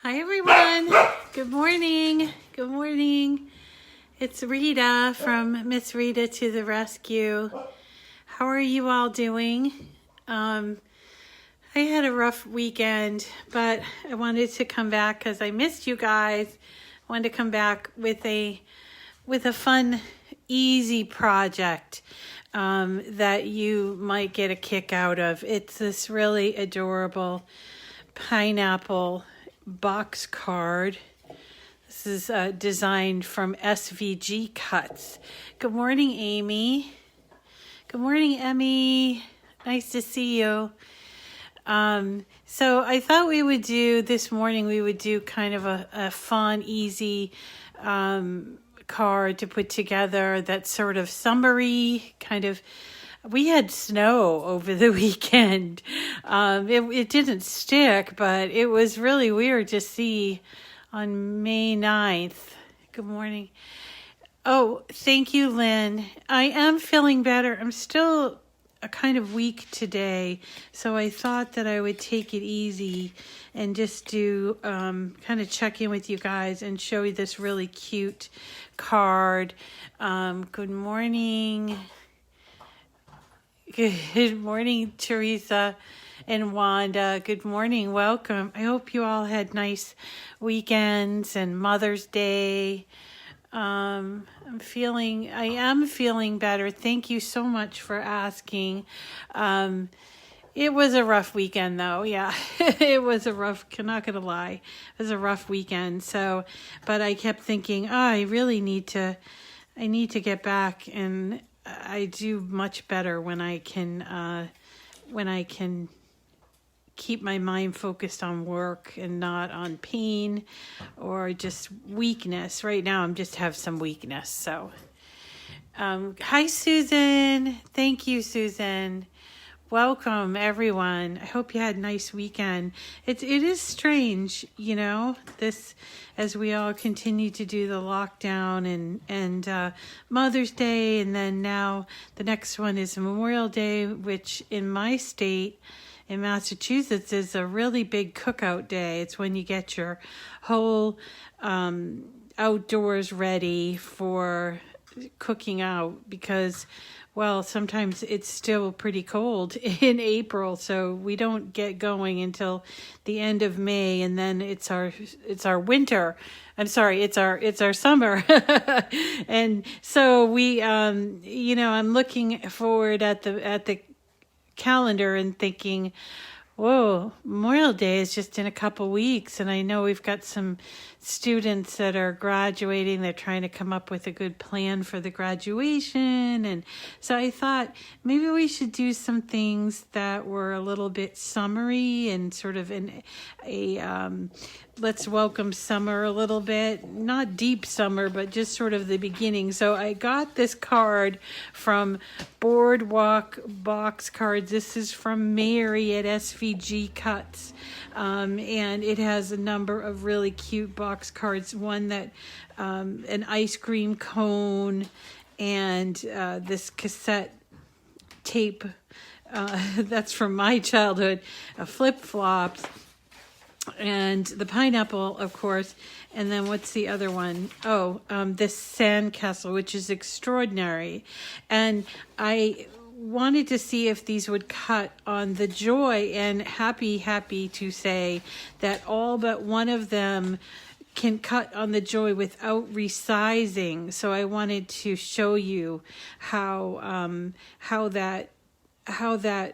Hi everyone. Good morning. Good morning. It's Rita from Miss Rita to the Rescue. How are you all doing? I had a rough weekend, but I wanted to come back because I missed you guys. I wanted to come back with a fun, easy project that you might get a kick out of. It's this really adorable pineapple box card. This is designed from SVG Cuts. Good morning, Amy. Good morning, Emmy. Nice to see you. So I thought we would do this morning, we would do kind of a fun, easy card to put together that's sort of summery, kind of. We had snow over the weekend. It didn't stick, but it was really weird to see on May 9th. Good morning. Oh, thank you, Lynn. I am feeling better. I'm still a kind of weak today, so I thought that I would take it easy and just do kind of check in with you guys and show you this really cute card. Good morning. Good morning, Teresa and Wanda. Good morning. Welcome. I hope you all had nice weekends and Mother's Day. I am feeling better. Thank you so much for asking. It was a rough weekend though. Yeah, it was a rough, not gonna lie. It was a rough weekend. So, but I kept thinking, I really need to get back, and I do much better when I can keep my mind focused on work and not on pain or just weakness. Right now, I'm just have some weakness. So, hi, Susan. Thank you, Susan. Welcome, everyone. I hope you had a nice weekend. It is strange, you know, this as we all continue to do the lockdown and Mother's Day, and then now the next one is Memorial Day, which in my state, in Massachusetts, is a really big cookout day. It's when you get your whole outdoors ready for cooking out because, well, sometimes it's still pretty cold in April, so we don't get going until the end of May, and then it's our winter. I'm sorry, it's our summer. And so we I'm looking forward at the calendar and thinking, whoa, Memorial Day is just in a couple weeks, and I know we've got some students that are graduating. They're trying to come up with a good plan for the graduation, and so I thought maybe we should do some things that were a little bit summery and sort of let's welcome summer a little bit, not deep summer, but just sort of the beginning. So I got this card from Boardwalk Box Cards. This is from Mary at SVG Cuts, and it has a number of really cute box cards. One that an ice cream cone and this cassette tape that's from my childhood, flip-flops, and the pineapple, of course. And then what's the other one? This sandcastle, which is extraordinary. And I wanted to see if these would cut on the Joy, and happy to say that all but one of them can cut on the Joy without resizing. So I wanted to show you how that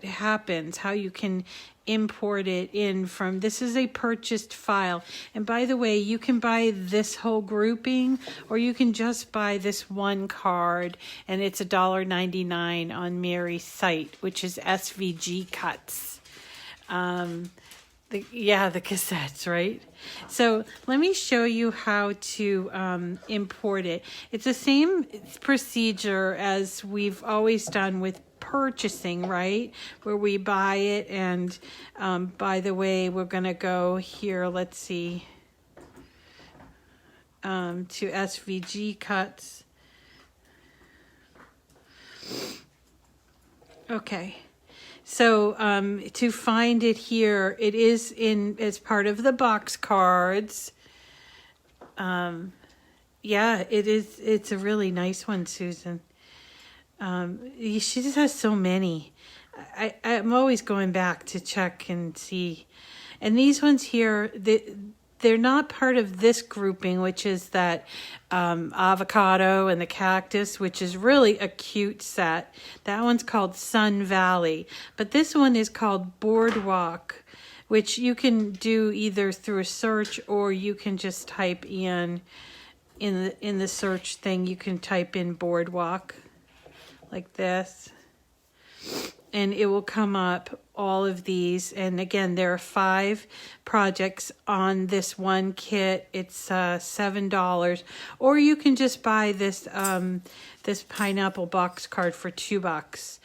happens, how you can import it in from, this is a purchased file. And by the way, you can buy this whole grouping, or you can just buy this one card, and it's $1.99 on Mary's site, which is SVG Cuts. The cassettes, right? So let me show you how to import it. It's the same procedure as we've always done with purchasing, right? Where we buy it, and by the way, we're going to go here, let's see, to SVG Cuts. Okay. So to find it here, it is in as part of the box cards. Yeah, it is. It's a really nice one, Susan. She just has so many. I'm always going back to check and see. And these ones here, they're not part of this grouping, which is that avocado and the cactus, which is really a cute set. That one's called Sun Valley. But this one is called Boardwalk, which you can do either through a search or you can just type in the search thing, you can type in Boardwalk like this. And it will come up all of these. And again, there are 5 projects on this one kit. It's $7. Or you can just buy this this pineapple box card for $2.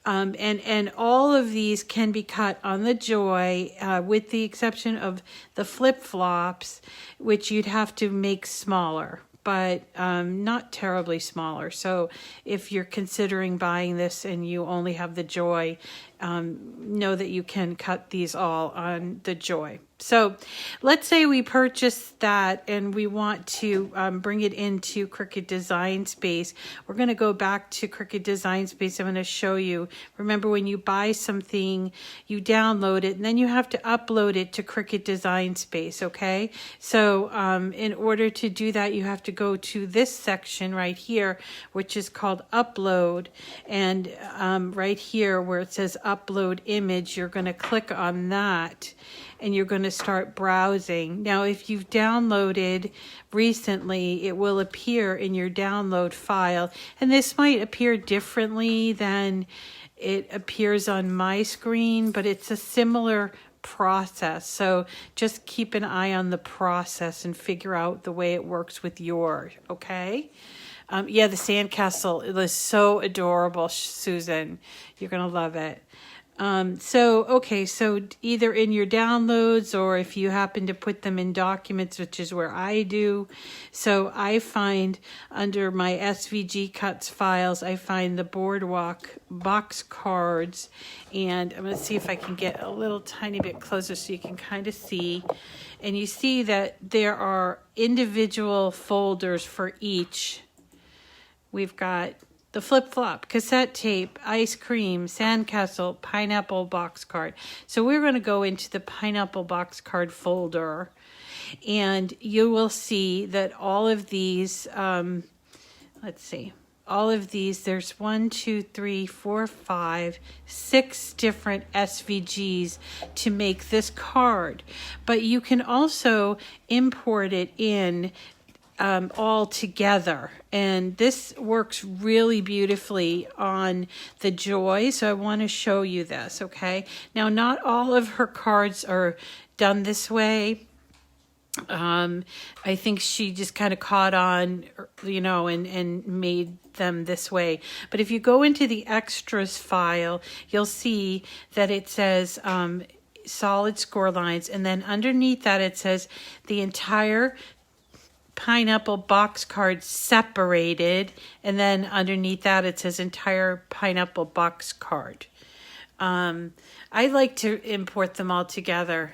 And all of these can be cut on the Joy, with the exception of the flip-flops, which you'd have to make smaller, but not terribly smaller. So if you're considering buying this and you only have the Joy, know that you can cut these all on the Joy. So let's say we purchase that and we want to bring it into Cricut Design Space. We're going to go back to Cricut Design Space. I'm going to show you. Remember, when you buy something, you download it and then you have to upload it to Cricut Design Space, okay? So in order to do that, you have to go to this section right here, which is called Upload. And right here where it says Upload Image, you're going to click on that. And you're going to start browsing. Now, if you've downloaded recently, it will appear in your download file. And this might appear differently than it appears on my screen, but it's a similar process. So just keep an eye on the process and figure out the way it works with yours, okay? Yeah, the sandcastle, it was so adorable, Susan. You're going to love it. So either in your downloads or if you happen to put them in documents, which is where I do. So I find under my SVG Cuts files, I find the Boardwalk Box Cards. And I'm going to see if I can get a little tiny bit closer so you can kind of see. And you see that there are individual folders for each. We've got the flip-flop, cassette tape, ice cream, sandcastle, pineapple box card. So we're going to go into the pineapple box card folder, and you will see that all of these, let's see, all of these, there's 1, 2, 3, 4, 5, 6 different SVGs to make this card. But you can also import it in all together, and this works really beautifully on the Joy, so I want to show you this, okay? Now, not all of her cards are done this way. I think she just kind of caught on, you know, and made them this way. But if you go into the extras file, you'll see that it says solid score lines, and then underneath that it says the entire pineapple box card separated, and then underneath that it says entire pineapple box card. I like to import them all together.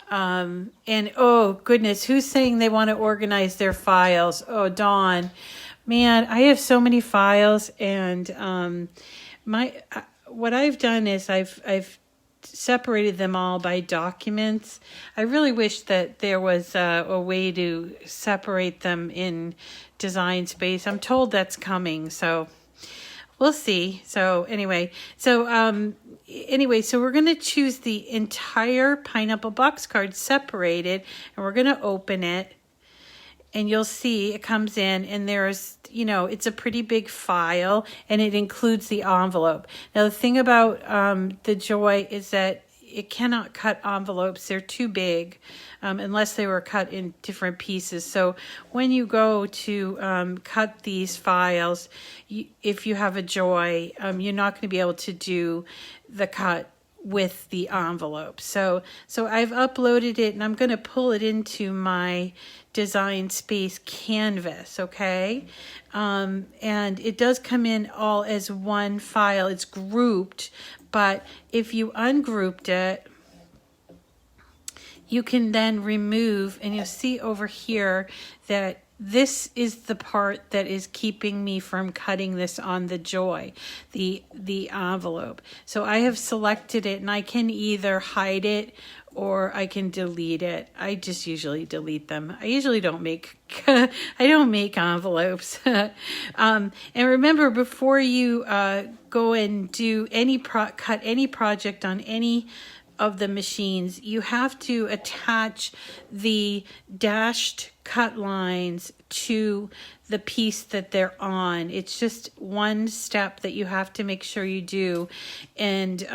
And oh goodness, who's saying they want to organize their files? Oh, Dawn, man, I have so many files, and what I've done is I've separated them all by documents. I really wish that there was a way to separate them in Design Space. I'm told that's coming, so we'll see. So anyway, so we're going to choose the entire pineapple box card separated, and we're going to open it. And you'll see it comes in, and there's, you know, it's a pretty big file, and it includes the envelope. Now, the thing about the Joy is that it cannot cut envelopes. They're too big, unless they were cut in different pieces. So when you go to cut these files, if you have a Joy, you're not going to be able to do the cut with the envelope. So I've uploaded it, and I'm going to pull it into my Design Space canvas, okay? And it does come in all as one file. It's grouped But if you ungrouped it, you can then remove, and you'll see over here that this is the part that is keeping me from cutting this on the Joy, the envelope. So I have selected it, and I can either hide it or I can delete it. I just usually delete them. I usually don't make I don't make envelopes. And remember, before you go and do cut any project on any of the machines, you have to attach the dashed cut lines to the piece that they're on. It's just one step that you have to make sure you do, and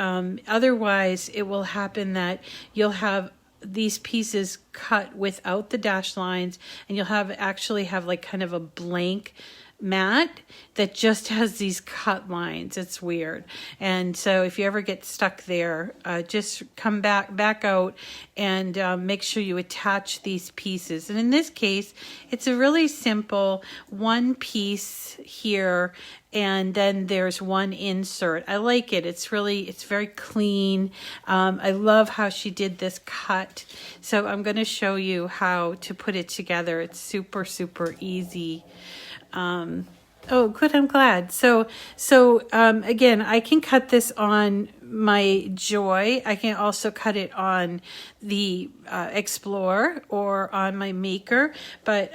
otherwise it will happen that you'll have these pieces cut without the dash lines, and you'll actually have like kind of a blank mat that just has these cut lines. It's weird. And so if you ever get stuck there, just come back out and make sure you attach these pieces. And in this case, it's a really simple one piece here, and then there's one insert. I like it. It's very clean. I love how she did this cut. So I'm going to show you how to put it together. It's super, super easy. Oh, good. I'm glad. So again, I can cut this on my Joy. I can also cut it on the Explorer or on my Maker. But,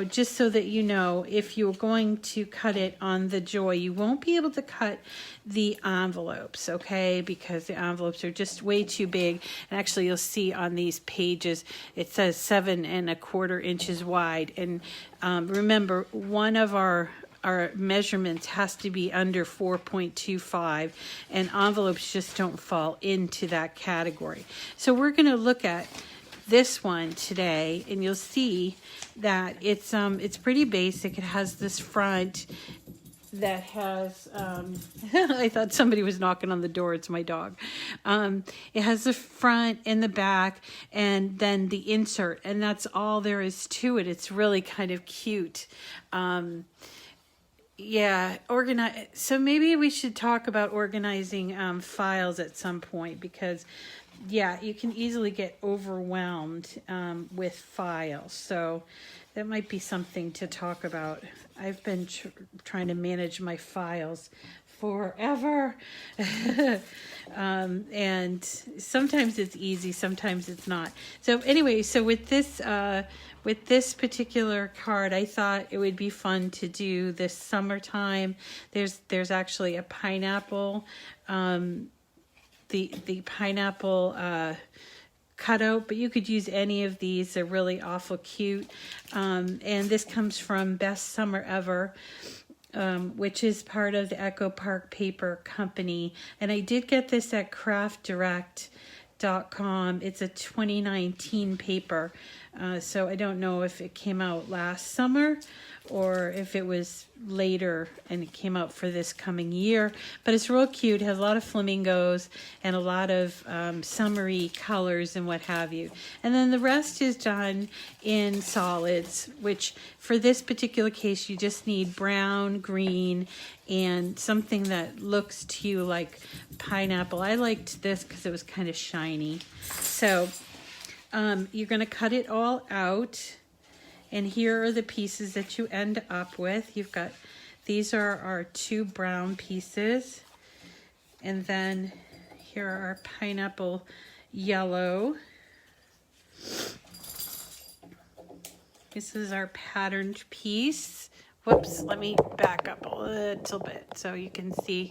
just so that you know, if you're going to cut it on the Joy, you won't be able to cut the envelopes, okay? Because the envelopes are just way too big. And actually, you'll see on these pages, it says 7 1/4 inches wide. And remember, one of our measurements has to be under 4.25, and envelopes just don't fall into that category. So we're going to look at this one today, and you'll see that it's pretty basic. It has this front that has I thought somebody was knocking on the door. It's my dog. It has the front and the back, and then the insert, and that's all there is to it. It's really kind of cute. So maybe we should talk about organizing files at some point, because you can easily get overwhelmed with files. So that might be something to talk about. I've been trying to manage my files forever. And sometimes it's easy, sometimes it's not. So anyway, so with this particular card, I thought it would be fun to do this summertime. There's actually a pineapple, the pineapple cutout, but you could use any of these. They're really awful cute. And this comes from Best Summer Ever, which is part of the Echo Park Paper Company. And I did get this at craftdirect.com. It's a 2019 paper. So I don't know if it came out last summer or if it was later and it came out for this coming year. But it's real cute. It has a lot of flamingos and a lot of summery colors and what have you. And then the rest is done in solids, which for this particular case, you just need brown, green, and something that looks to you like pineapple. I liked this because it was kind of shiny. So you're going to cut it all out. And here are the pieces that you end up with. These are our 2 brown pieces. And then here are our pineapple yellow. This is our patterned piece. Whoops, let me back up a little bit so you can see.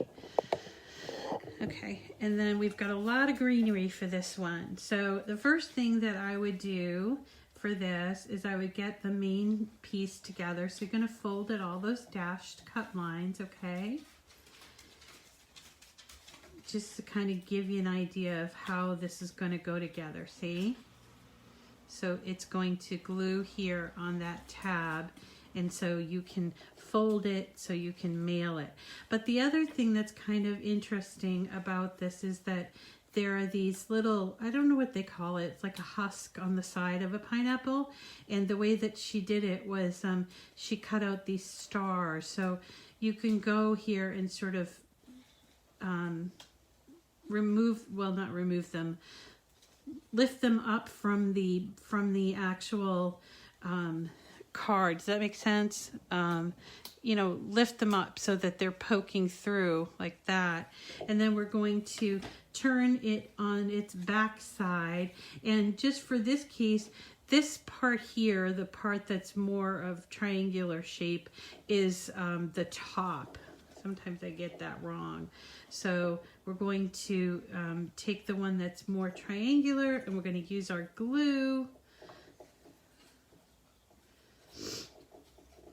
Okay, and then we've got a lot of greenery for this one. So the first thing that I would do for this is I would get the main piece together. So you're going to fold it, all those dashed cut lines, okay? Just to kind of give you an idea of how this is going to go together, see? So it's going to glue here on that tab, and so you can fold it so you can mail it. But the other thing that's kind of interesting about this is that there are these little, I don't know what they call it, it's like a husk on the side of a pineapple, and the way that she did it was she cut out these stars. So you can go here and sort of not remove them, lift them up from the actual card. Does that make sense? You know, lift them up so that they're poking through like that. And then we're going to turn it on its back side. And just for this case, this part here, the part that's more of triangular shape, is the top. Sometimes I get that wrong. So we're going to take the one that's more triangular, and we're going to use our glue.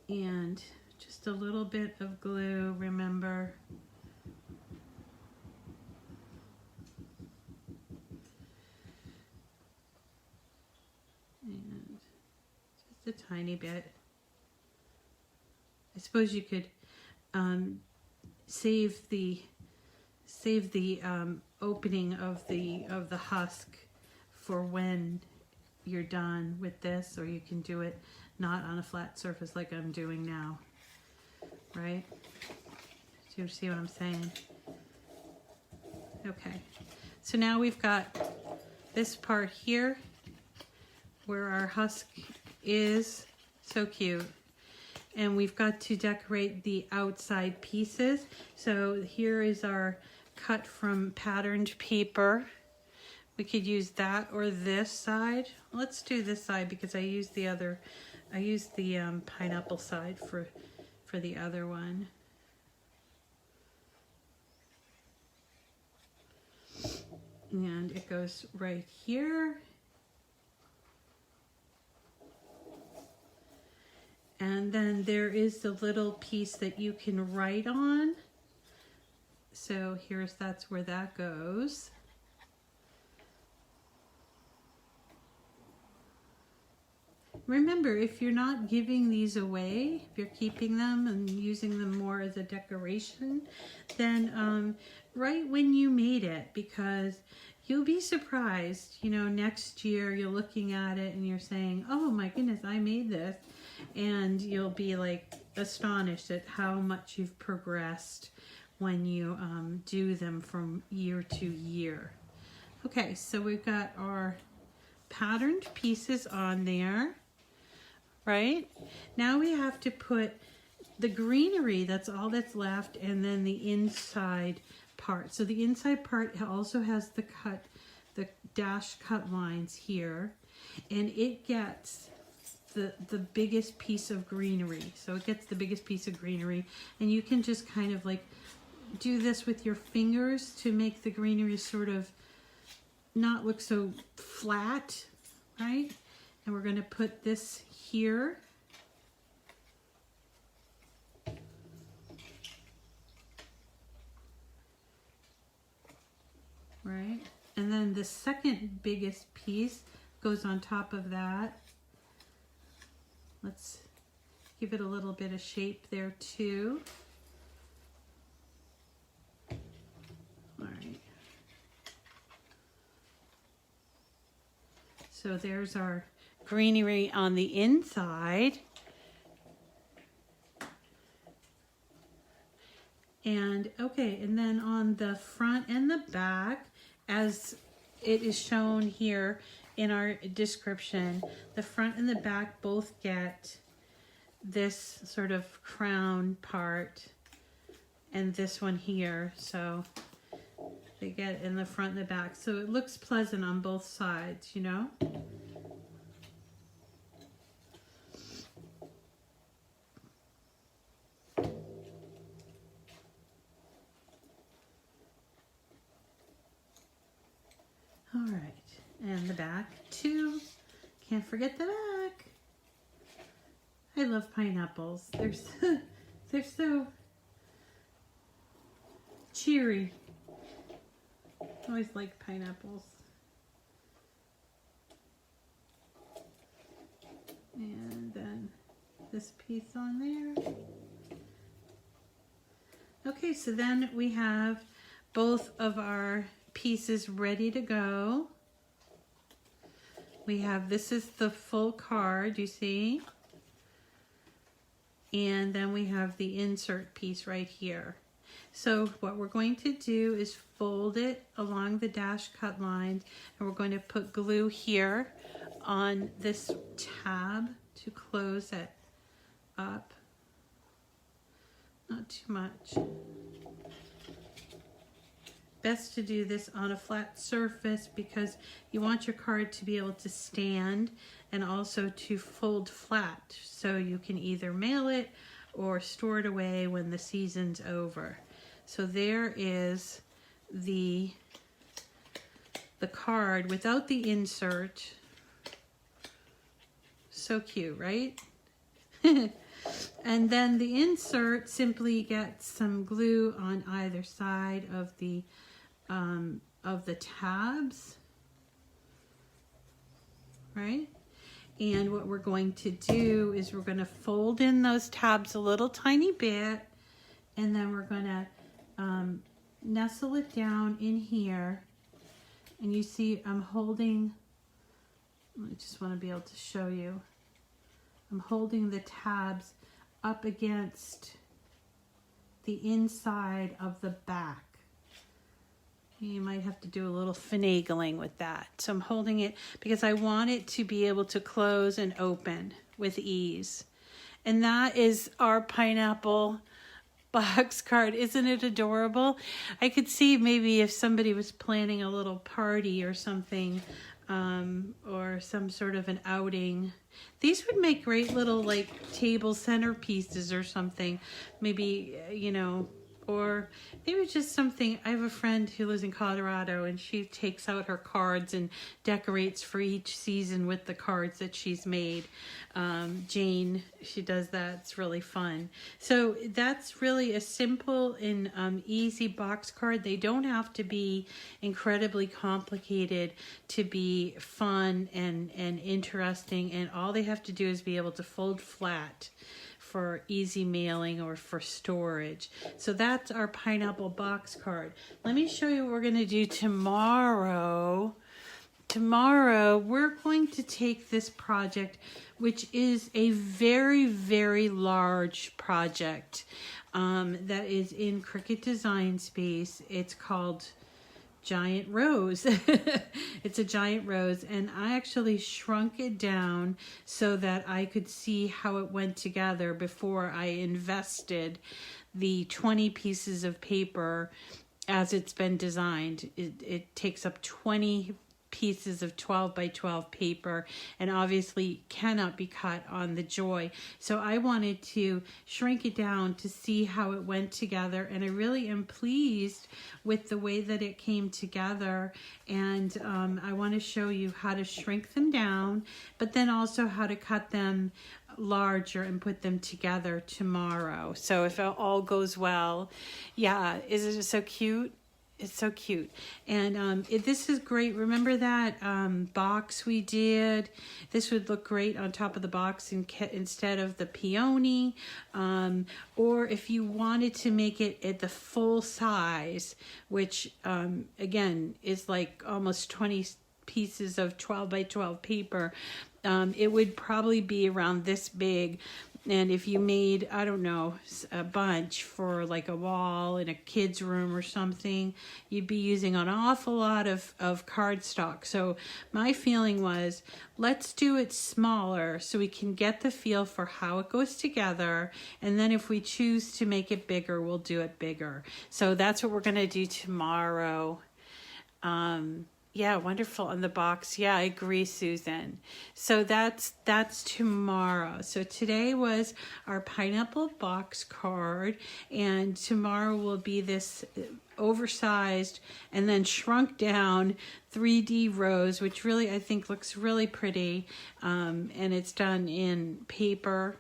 And just a little bit of glue, remember. And just a tiny bit. I suppose you could save the opening of the husk for when you're done with this, or you can do it not on a flat surface like I'm doing now, right? Do you see what I'm saying? Okay, so now we've got this part here where our husk is. So cute. And we've got to decorate the outside pieces. So here is our cut from patterned paper. We could use that or this side. Let's do this side because I used the pineapple side for the other one. And it goes right here. And then there is the little piece that you can write on. So that's where that goes. Remember, if you're not giving these away, if you're keeping them and using them more as a decoration, then write when you made it, because you'll be surprised, you know, next year you're looking at it and you're saying, oh my goodness, I made this. And you'll be like astonished at how much you've progressed when you do them from year to year. Okay, so we've got our patterned pieces on there, right? Now we have to put the greenery, that's all that's left, and then the inside part. So the inside part also has the dash cut lines here, and it gets the biggest piece of greenery. So it gets the biggest piece of greenery, and you can just kind of like do this with your fingers to make the greenery sort of not look so flat, right? And we're going to put this here. Right? And then the second biggest piece goes on top of that. Let's give it a little bit of shape there too. All right. So there's our greenery on the inside. And okay, and then on the front and the back, as it is shown here in our description, the front and the back both get this sort of crown part and this one here. So they get in the front and the back. So it looks pleasant on both sides, you know? All right, and the back too. Can't forget the back. I love pineapples. They're so cheery. I always like pineapples. And then this piece on there. Okay, so then we have both of our pieces ready to go. We have, this is the full card, you see? And then we have the insert piece right here. So what we're going to do is fold it along the dash cut line, and we're going to put glue here on this tab to close it up. Not too much. Best to do this on a flat surface because you want your card to be able to stand and also to fold flat, so you can either mail it or store it away when the season's over. So there is the card without the insert. So cute, right? And then the insert simply gets some glue on either side of the tabs, right? And what we're going to do is we're going to fold in those tabs a little tiny bit, and then we're going to nestle it down in here. And you see I'm holding, I just want to be able to show you, I'm holding the tabs up against the inside of the back. You might have to do a little finagling with that. So I'm holding it because I want it to be able to close and open with ease. And that is our pineapple box card. Isn't it adorable? I could see maybe if somebody was planning a little party or something, or some sort of an outing. These would make great little like table centerpieces or something. Maybe, you know, or maybe just something. I have a friend who lives in Colorado, and she takes out her cards and decorates for each season with the cards that she's made. Jane, she does that. It's really fun. So that's really a simple and easy box card. They don't have to be incredibly complicated to be fun and interesting, and all they have to do is be able to fold flat for easy mailing or for storage. So that's our pineapple box card. Let me show you what we're going to do tomorrow. Tomorrow we're going to take this project, which is a very, very large project that is in Cricut Design Space. It's called Giant Rose. It's a giant rose, and I actually shrunk it down so that I could see how it went together before I invested the 20 pieces of paper as it's been designed. It takes up 20 pieces of 12 by 12 paper, and obviously cannot be cut on the Joy. So I wanted to shrink it down to see how it went together, and I really am pleased with the way that it came together. And I want to show you how to shrink them down, but then also how to cut them larger and put them together tomorrow. So if it all goes well, yeah, isn't it so cute? It's so cute. And this is great. Remember that box we did? This would look great on top of the box instead of the peony. Or if you wanted to make it at the full size, which again is like almost 20 pieces of 12 by 12 paper, it would probably be around this big. And if you made, I don't know, a bunch for like a wall in a kid's room or something, you'd be using an awful lot of cardstock. So my feeling was, let's do it smaller so we can get the feel for how it goes together. And then if we choose to make it bigger, we'll do it bigger. So that's what we're going to do tomorrow. Yeah, wonderful on the box. Yeah, I agree, Susan. So that's tomorrow. So today was our pineapple box card, and tomorrow will be this oversized and then shrunk down 3D rose, which really I think looks really pretty. And it's done in paper.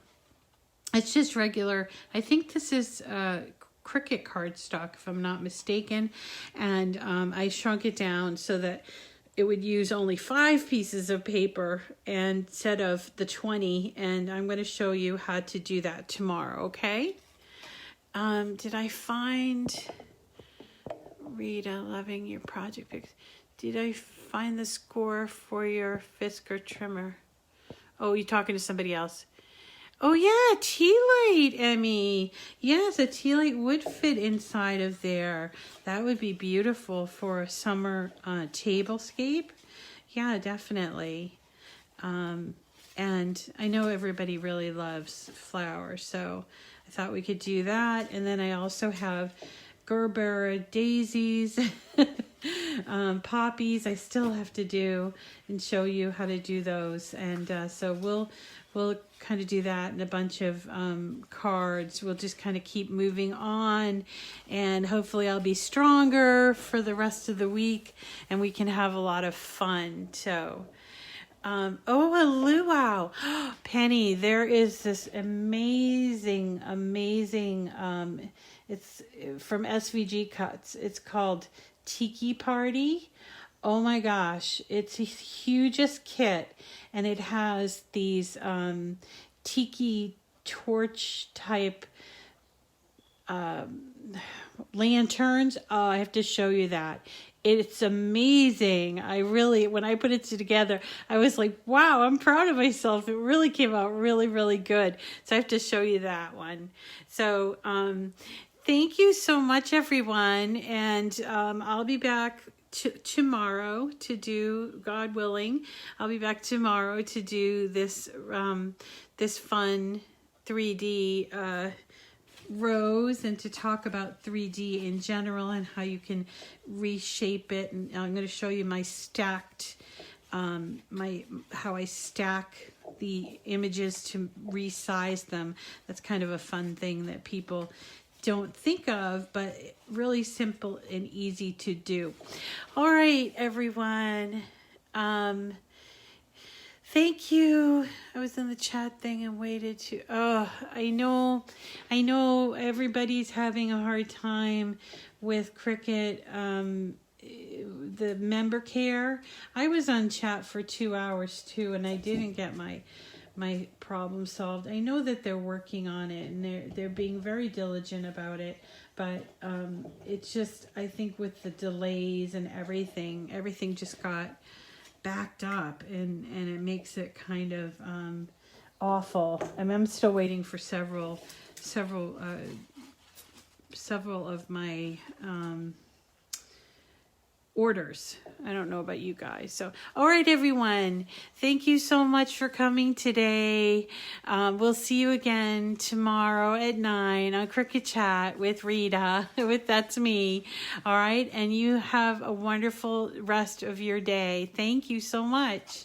It's just regular. I think this is Cricut cardstock, if I'm not mistaken, and I shrunk it down so that it would use only 5 pieces of paper instead of the 20, and I'm going to show you how to do that tomorrow, okay? Did I find Rita, loving your project pics? Did I find the score for your Fisker trimmer? Oh, you're talking to somebody else. Oh yeah, tea light, Emmy. Yes, a tea light would fit inside of there. That would be beautiful for a summer tablescape. Yeah, definitely. And I know everybody really loves flowers, so I thought we could do that. And then I also have Gerbera daisies, poppies. I still have to do and show you how to do those. And so we'll kind of do that and a bunch of cards. We'll just kind of keep moving on, and hopefully I'll be stronger for the rest of the week, and we can have a lot of fun. So. Oh, a luau. Penny, there is this amazing, it's from SVG Cuts. It's called Tiki Party. Oh my gosh, it's the hugest kit, and it has these tiki torch type lanterns. Oh, I have to show you that. It's amazing. When I put it together, I was like, wow, I'm proud of myself. It really came out really, really good. So I have to show you that one. So thank you so much, everyone. And I'll be back tomorrow to do, God willing, I'll be back tomorrow to do this, this fun 3D rose, and to talk about 3D in general and how you can reshape it. And I'm going to show you my stacked, how I stack the images to resize them. That's kind of a fun thing that people don't think of, but really simple and easy to do. All right, everyone. Thank you. I was in the chat thing and waited to, I know everybody's having a hard time with Cricut, the member care. I was on chat for 2 hours too, and I didn't get my problem solved. I know that they're working on it, and they're being very diligent about it, but it's just, I think with the delays and everything just got backed up, and it makes it kind of awful. I'm still waiting for several of my orders. I don't know about you guys. So, all right, everyone. Thank you so much for coming today. We'll see you again tomorrow at 9 on Cricut Chat with Rita. That's me. All right. And you have a wonderful rest of your day. Thank you so much.